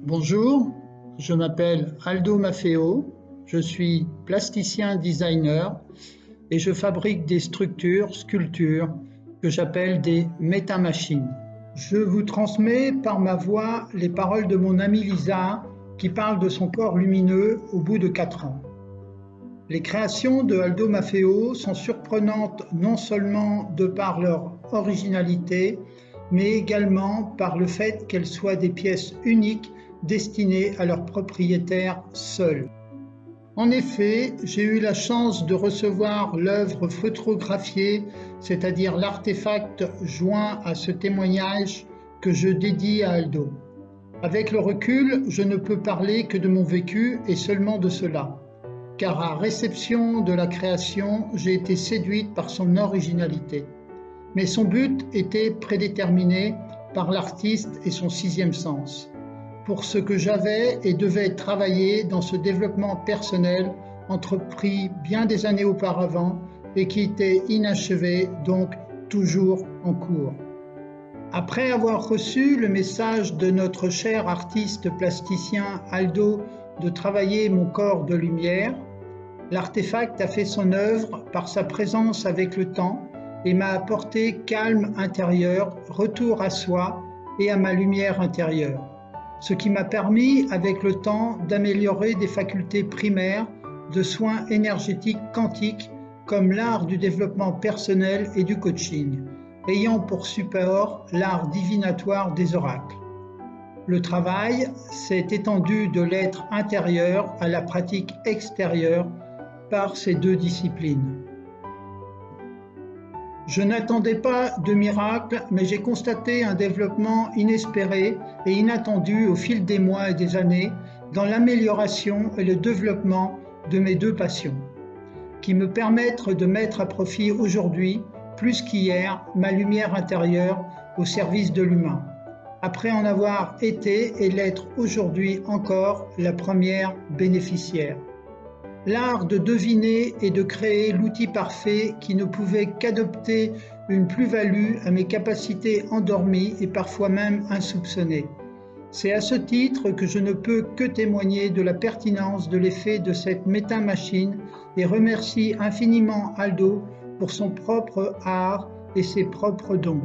Bonjour, je m'appelle Aldo Maffeo, je suis plasticien designer et je fabrique des sculptures que j'appelle des métamachines. Je vous transmets par ma voix les paroles de mon amie Lisa qui parle de son corps lumineux au bout de 4 ans. Les créations de Aldo Maffeo sont surprenantes non seulement de par leur originalité, mais également par le fait qu'elles soient des pièces uniques destinées à leurs propriétaires seuls. En effet, j'ai eu la chance de recevoir l'œuvre photographiée, c'est-à-dire l'artefact joint à ce témoignage que je dédie à Aldo. Avec le recul, je ne peux parler que de mon vécu et seulement de cela, car à réception de la création, j'ai été séduite par son originalité. Mais son but était prédéterminé par l'artiste et son sixième sens, pour ce que j'avais et devais travailler dans ce développement personnel entrepris bien des années auparavant et qui était inachevé, donc toujours en cours. Après avoir reçu le message de notre cher artiste plasticien Aldo de travailler mon corps de lumière, l'artefact a fait son œuvre par sa présence avec le temps et m'a apporté calme intérieur, retour à soi et à ma lumière intérieure, ce qui m'a permis avec le temps d'améliorer des facultés primaires de soins énergétiques quantiques comme l'art du développement personnel et du coaching, ayant pour support l'art divinatoire des oracles. Le travail s'est étendu de l'être intérieur à la pratique extérieure par ces deux disciplines. Je n'attendais pas de miracle, mais j'ai constaté un développement inespéré et inattendu au fil des mois et des années dans l'amélioration et le développement de mes deux passions, qui me permettent de mettre à profit aujourd'hui, plus qu'hier, ma lumière intérieure au service de l'humain, après en avoir été et l'être aujourd'hui encore la première bénéficiaire. L'art de deviner et de créer l'outil parfait qui ne pouvait qu'adopter une plus-value à mes capacités endormies et parfois même insoupçonnées. C'est à ce titre que je ne peux que témoigner de la pertinence de l'effet de cette métamachine et remercie infiniment Aldo pour son propre art et ses propres dons.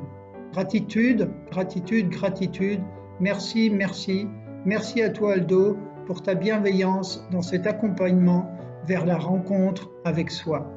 Gratitude, gratitude, gratitude. Merci, merci. Merci à toi Aldo pour ta bienveillance dans cet accompagnement vers la rencontre avec soi.